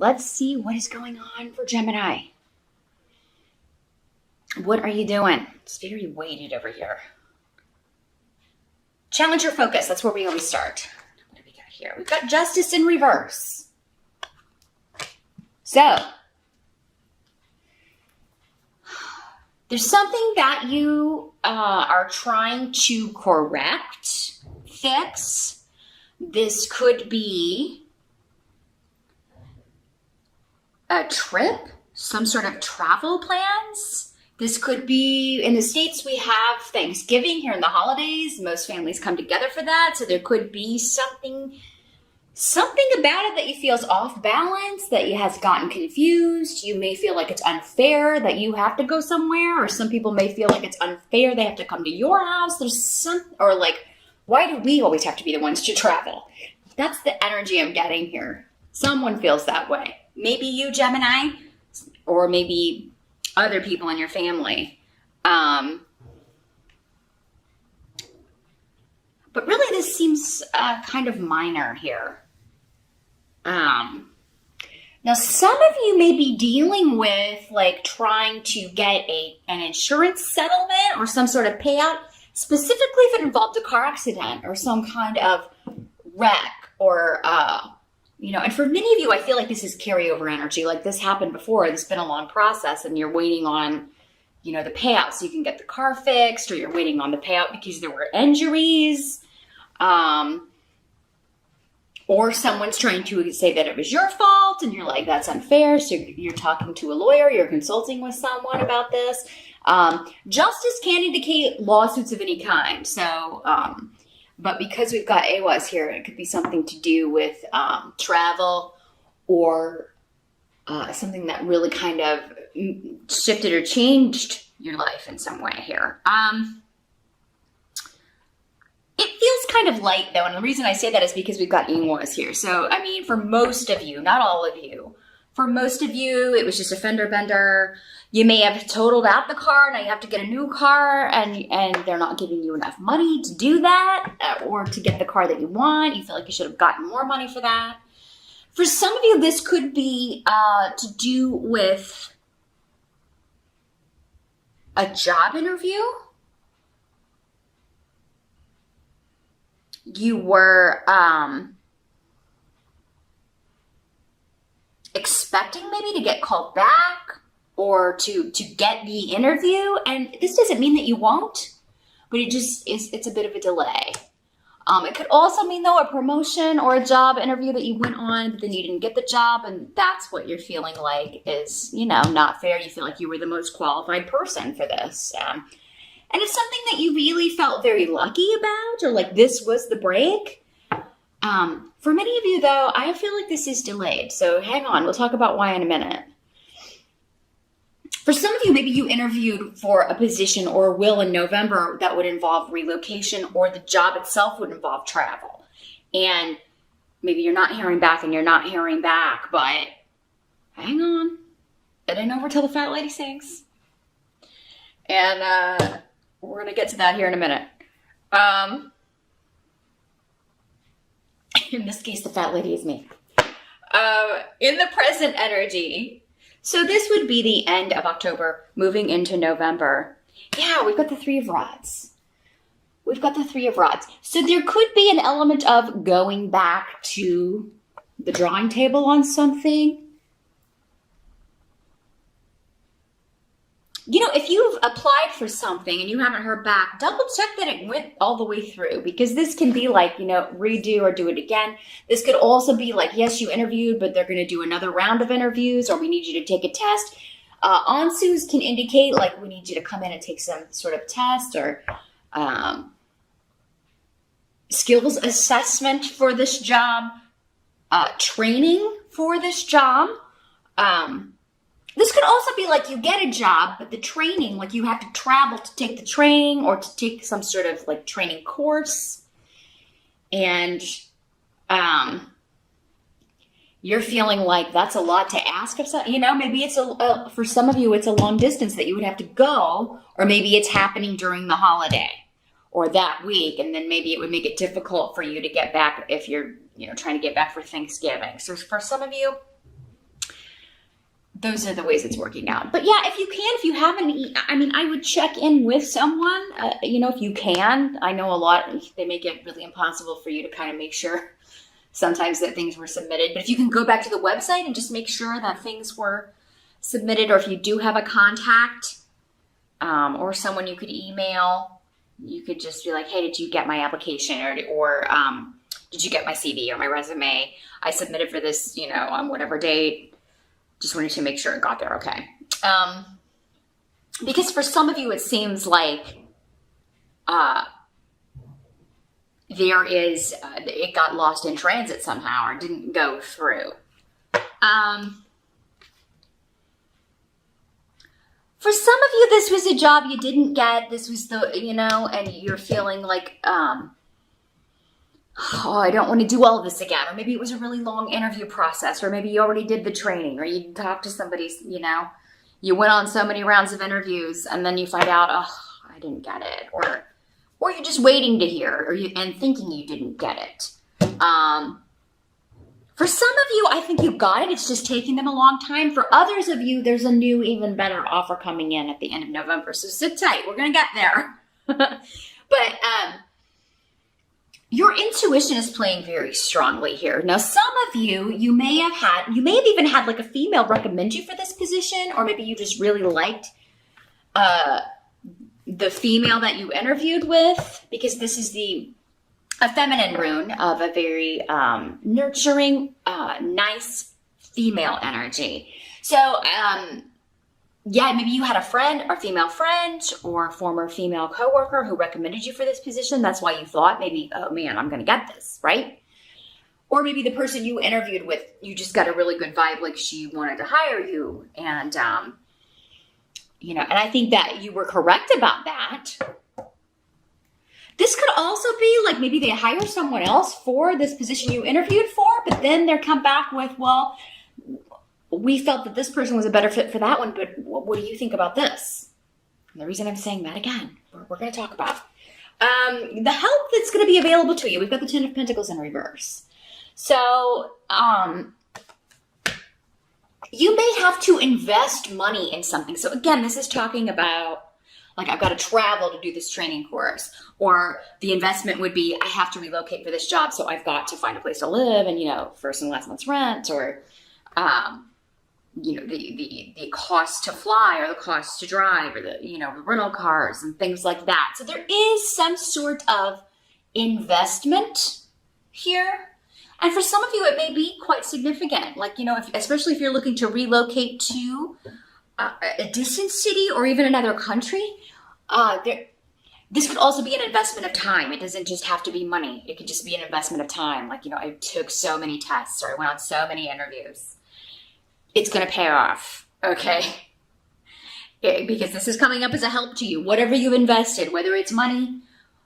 let's see what is going on for Gemini. What are you doing? It's very weighted over here. Challenge your focus. That's where we always start. What do we got here? We've got justice in reverse. So, there's something that you are trying to correct, fix. This could be a trip, some sort of travel plans. This could be, in the States, we have Thanksgiving here in the holidays. Most families come together for that. So there could be something about it that you feel is off balance, that you has gotten confused. You may feel like it's unfair that you have to go somewhere, or some people may feel like it's unfair they have to come to your house. There's some, or like, why do we always have to be the ones to travel? That's the energy I'm getting here. Someone feels that way. Maybe you, Gemini, or maybe other people in your family. But really this seems kind of minor here. Now some of you may be dealing with like trying to get an insurance settlement or some sort of payout, specifically if it involved a car accident or some kind of wreck or, and for many of you, I feel like this is carryover energy. Like this happened before. It's been a long process and you're waiting on, the payout so you can get the car fixed, or you're waiting on the payout because there were injuries. Or someone's trying to say that it was your fault and you're like, that's unfair. So you're talking to a lawyer, you're consulting with someone about this. Justice can indicate lawsuits of any kind. So, but because we've got AWAS here, it could be something to do with travel or something that really kind of shifted or changed your life in some way here. It feels kind of light though, and the reason I say that is because we've got AWAS here. So, for most of you, not all of you, for most of you, it was just a fender bender. You may have totaled out the car, now you have to get a new car, and they're not giving you enough money to do that, or to get the car that you want. You feel like you should have gotten more money for that. For some of you, this could be to do with a job interview. You were expecting maybe to get called back or to get the interview, and this doesn't mean that you won't, but it's a bit of a delay. It could also mean though a promotion or a job interview that you went on, but then you didn't get the job, and that's what you're feeling like is, not fair. You feel like you were the most qualified person for this. And it's something that you really felt very lucky about, or like this was the break. For many of you though, I feel like this is delayed. So hang on, we'll talk about why in a minute. For some of you, maybe you interviewed for a position or will in November that would involve relocation, or the job itself would involve travel. And maybe you're not hearing back and you're not hearing back, but hang on. It ain't over till the fat lady sings. And we're going to get to that here in a minute. In this case, the fat lady is me. In the present energy, so this would be the end of October, moving into November. Yeah, we've got the Three of Rods. We've got the Three of Rods. So there could be an element of going back to the drawing table on something. If you've applied for something and you haven't heard back, double check that it went all the way through, because this can be like, redo or do it again. This could also be like, yes, you interviewed, but they're going to do another round of interviews, or we need you to take a test. Ansus can indicate like we need you to come in and take some sort of test or skills assessment for this job, training for this job. This could also be like you get a job, but the training, like you have to travel to take the training or to take some sort of like training course. And you're feeling like that's a lot to ask of some, maybe it's for some of you, it's a long distance that you would have to go, or maybe it's happening during the holiday or that week. And then maybe it would make it difficult for you to get back if you're, trying to get back for Thanksgiving. So for some of you, those are the ways it's working out. But yeah, if you haven't, I mean, I would check in with someone, if you can. I know a lot, they make it really impossible for you to kind of make sure sometimes that things were submitted. But if you can go back to the website and just make sure that things were submitted, or if you do have a contact or someone you could email, you could just be like, hey, did you get my application? Or did you get my CV or my resume? I submitted for this, on whatever date. Just wanted to make sure it got there okay. Because for some of you, it seems like it got lost in transit somehow or didn't go through. For some of you, this was a job you didn't get. This was and you're feeling like, I don't want to do all of this again. Or maybe it was a really long interview process, or maybe you already did the training, or you talked to somebody, you went on so many rounds of interviews and then you find out, I didn't get it. Or you're just waiting to hear, and thinking you didn't get it. For some of you, I think you got it. It's just taking them a long time. For others of you, there's a new, even better offer coming in at the end of November. So sit tight. We're going to get there. But your intuition is playing very strongly here. Now, some of you may have even had like a female recommend you for this position, or maybe you just really liked the female that you interviewed with, because this is a feminine rune of a very nurturing, nice female energy. So, maybe you had a friend or female friend or former female coworker who recommended you for this position. That's why you thought maybe, oh man, I'm going to get this, right? Or maybe the person you interviewed with, you just got a really good vibe, like she wanted to hire you. And, and I think that you were correct about that. This could also be like maybe they hire someone else for this position you interviewed for, but then they come back with, well, we felt that this person was a better fit for that one, but what do you think about this? And the reason I'm saying that again, we're going to talk about the help that's going to be available to you. We've got the Ten of Pentacles in reverse. So you may have to invest money in something. So again, this is talking about, like, I've got to travel to do this training course, or the investment would be, I have to relocate for this job, so I've got to find a place to live and, first and last month's rent, or, the cost to fly, or the cost to drive, or the rental cars and things like that. So there is some sort of investment here. And for some of you, it may be quite significant. Like, especially if you're looking to relocate to a distant city or even another country, this could also be an investment of time. It doesn't just have to be money. It could just be an investment of time. Like, I took so many tests, or I went on so many interviews. It's going to pay off, okay? Because this is coming up as a help to you. Whatever you've invested, whether it's money.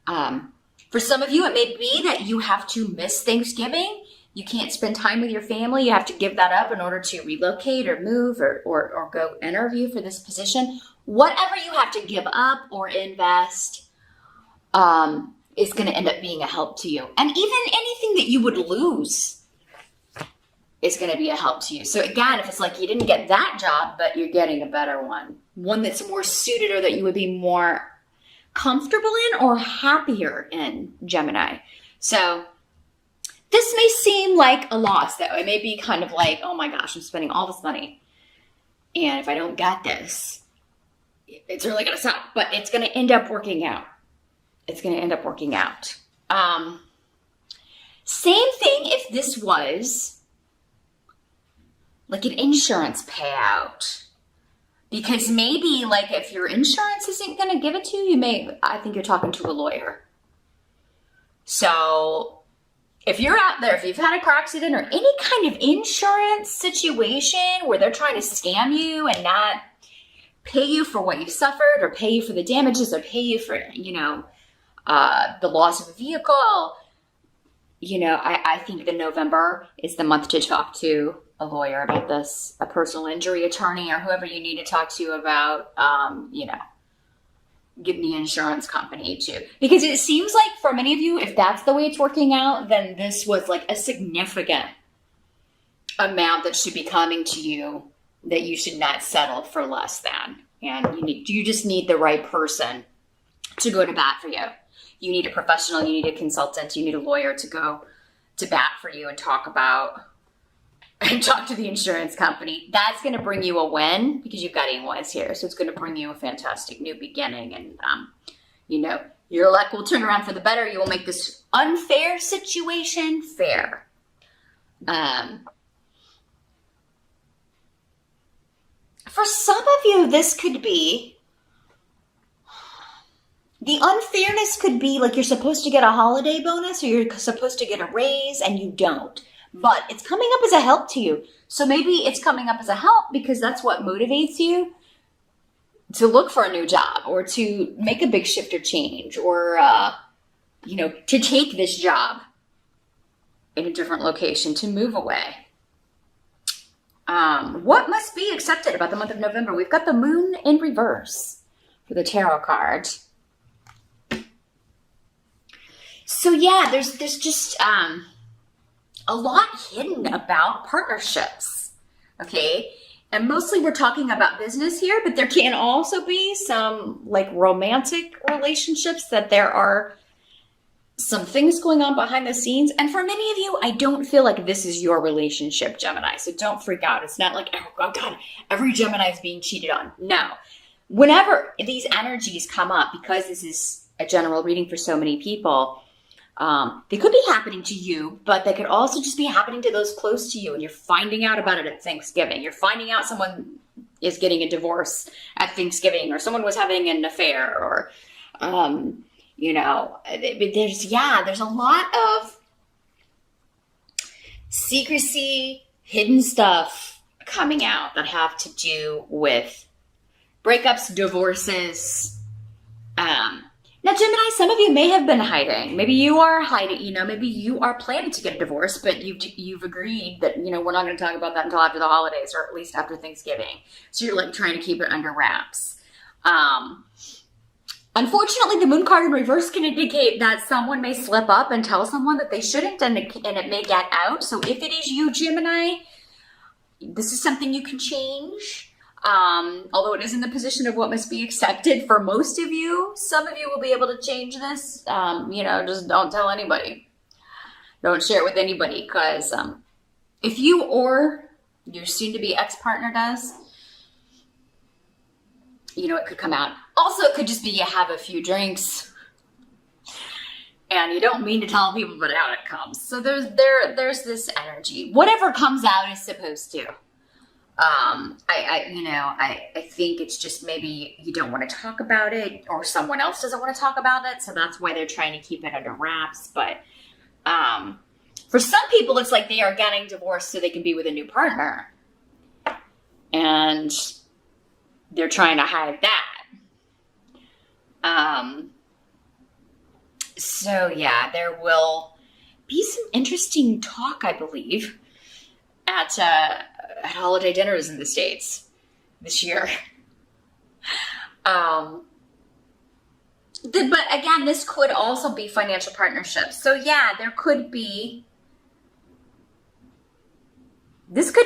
For some of you, it may be that you have to miss Thanksgiving. You can't spend time with your family. You have to give that up in order to relocate or move or go interview for this position. Whatever you have to give up or invest is going to end up being a help to you. And even anything that you would lose is going to be a help to you. So again, if it's like you didn't get that job, but you're getting a better one that's more suited, or that you would be more comfortable in or happier in, Gemini. So this may seem like a loss, though. It may be kind of like, oh my gosh, I'm spending all this money, and if I don't get this, it's really going to suck. But it's going to end up working out. It's going to end up working out. Same thing if this was like an insurance payout. Because maybe, like, if your insurance isn't going to give it to you, I think you're talking to a lawyer. So if you're out there, if you've had a car accident or any kind of insurance situation where they're trying to scam you and not pay you for what you've suffered, or pay you for the damages, or pay you for, the loss of a vehicle, I think that November is the month to talk to a lawyer about this, a personal injury attorney, or whoever you need to talk to about, getting the insurance company to. Because it seems like for many of you, if that's the way it's working out, then this was like a significant amount that should be coming to you that you should not settle for less than. And you just need the right person to go to bat for you. You need a professional, you need a consultant, you need a lawyer to go to bat for you and talk to the insurance company. That's going to bring you a win because you've got A1s here. So it's going to bring you a fantastic new beginning. And, your luck will turn around for the better. You will make this unfair situation fair. For some of you, this could be, the unfairness could be like you're supposed to get a holiday bonus or you're supposed to get a raise and you don't. But it's coming up as a help to you. So maybe it's coming up as a help because that's what motivates you to look for a new job or to make a big shift or change or, to take this job in a different location, to move away. What must be accepted about the month of November? We've got the moon in reverse for the tarot card. So yeah, there's just a lot hidden about partnerships, okay? And mostly we're talking about business here, but there can also be some like romantic relationships that there are some things going on behind the scenes. And for many of you, I don't feel like this is your relationship, Gemini. So don't freak out. It's not like, oh God, every Gemini is being cheated on. No. Whenever these energies come up, because this is a general reading for so many people, they could be happening to you, but they could also just be happening to those close to you. And you're finding out about it at Thanksgiving. You're finding out someone is getting a divorce at Thanksgiving, or someone was having an affair, or, there's a lot of secrecy, hidden stuff coming out that have to do with breakups, divorces. Now, Gemini, some of you may have been hiding. Maybe you are hiding, maybe you are planning to get a divorce, but you've agreed that, we're not going to talk about that until after the holidays, or at least after Thanksgiving. So you're like trying to keep it under wraps. Unfortunately, the moon card in reverse can indicate that someone may slip up and tell someone that they shouldn't, and it may get out. So if it is you, Gemini, this is something you can change. Although it is in the position of what must be accepted for most of you. Some of you will be able to change this. Just don't tell anybody. Don't share it with anybody, because if you or your soon-to-be ex-partner does, it could come out. Also, it could just be you have a few drinks and you don't mean to tell people, but out it comes. So there's this energy. Whatever comes out is supposed to. I think it's just maybe you don't want to talk about it, or someone else doesn't want to talk about it. So that's why they're trying to keep it under wraps. But, for some people, it's like they are getting divorced so they can be with a new partner, and they're trying to hide that. So yeah, there will be some interesting talk, I believe, at holiday dinners in the States this year. But again, this could also be financial partnerships. So yeah, this could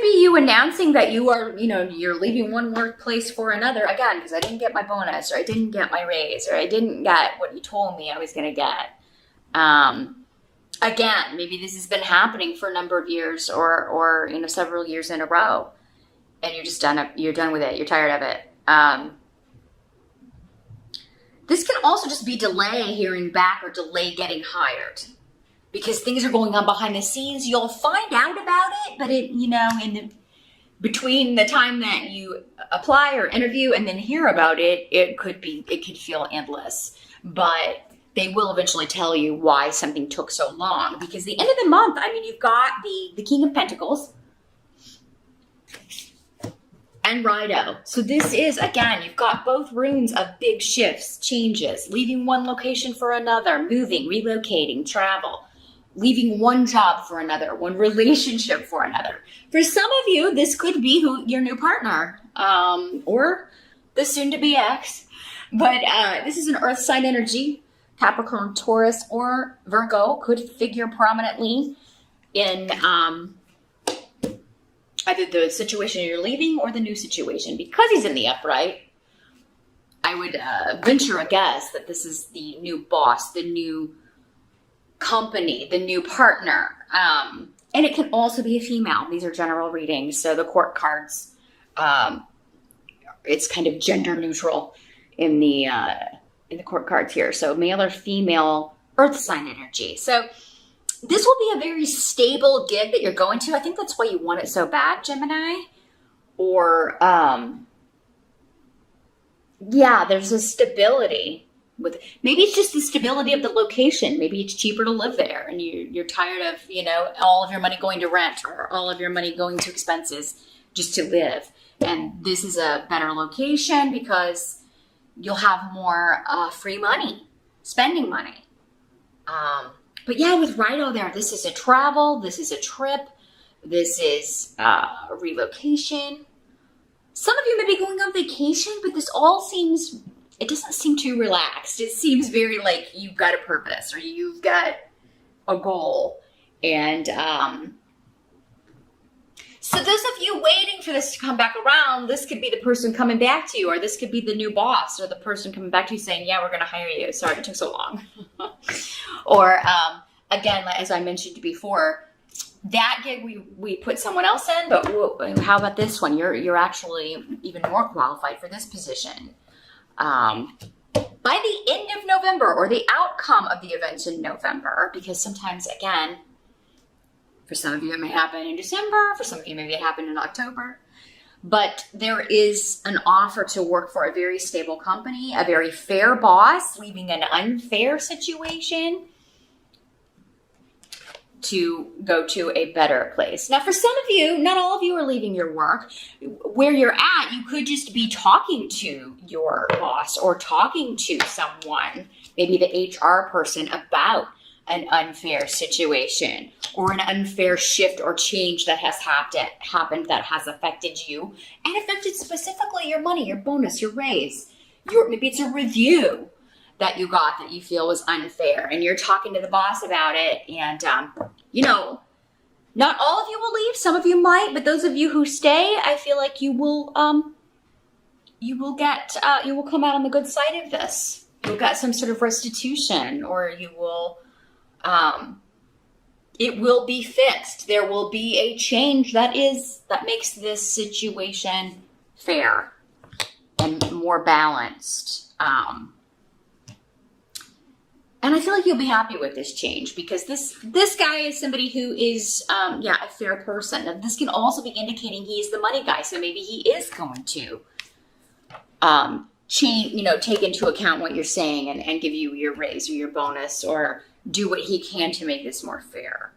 be you announcing that you are, you're leaving one workplace for another, again, because I didn't get my bonus, or I didn't get my raise, or I didn't get what you told me I was going to get. Again, maybe this has been happening for a number of years, or several years in a row, and you're just done. You're done with it. You're tired of it. This can also just be delay hearing back, or delay getting hired, because things are going on behind the scenes. You'll find out about it, but between the time that you apply or interview and then hear about it, it could feel endless. But they will eventually tell you why something took so long. Because the end of the month, you've got the King of Pentacles and Rido. So this is, again, you've got both runes of big shifts, changes, leaving one location for another, moving, relocating, travel, leaving one job for another, one relationship for another. For some of you, this could be your new partner, or the soon-to-be ex. But this is an earth sign energy. Capricorn, Taurus, or Virgo could figure prominently in either the situation you're leaving or the new situation. Because he's in the upright, I would venture a guess that this is the new boss, the new company, the new partner. And it can also be a female. These are general readings. So the court cards, it's kind of gender neutral in the court cards here. So male or female earth sign energy. So this will be a very stable gig that you're going to. I think that's why you want it so bad, Gemini. Or, yeah, there's a stability with, maybe it's just the stability of the location. Maybe it's cheaper to live there and you're tired of, all of your money going to rent or all of your money going to expenses just to live. And this is a better location because you'll have more free money, spending money. But yeah, with Righto there, this is a travel, this is a trip, this is a relocation. Some of you may be going on vacation, but this all seems, it doesn't seem too relaxed. It seems very like you've got a purpose or you've got a goal. And so those of you waiting for this to come back around, this could be the person coming back to you, or this could be the new boss or the person coming back to you saying, yeah, we're going to hire you. Sorry it took so long. Or again, as I mentioned before, that gig we put someone else in, but how about this one? You're actually even more qualified for this position. By the end of November, or the outcome of the events in November, because sometimes, again, for some of you it may happen in December, for some of you maybe it happened in October, but there is an offer to work for a very stable company, a very fair boss, leaving an unfair situation to go to a better place. Now, for some of you, not all of you are leaving your work. Where you're at, you could just be talking to your boss or talking to someone, maybe the HR person, about an unfair situation or an unfair shift or change that has happened that has affected you and affected specifically your money, your bonus, your raise. Maybe it's a review that you got that you feel was unfair and you're talking to the boss about it. And, not all of you will leave. Some of you might, but those of you who stay, I feel like you will come out on the good side of this. You'll get some sort of restitution, or you will, it will be fixed. There will be a change that makes this situation fair and more balanced. And I feel like you'll be happy with this change because this guy is somebody who is, a fair person. And this can also be indicating he is the money guy. So maybe he is going to take into account what you're saying and give you your raise or your bonus or do what he can to make this more fair.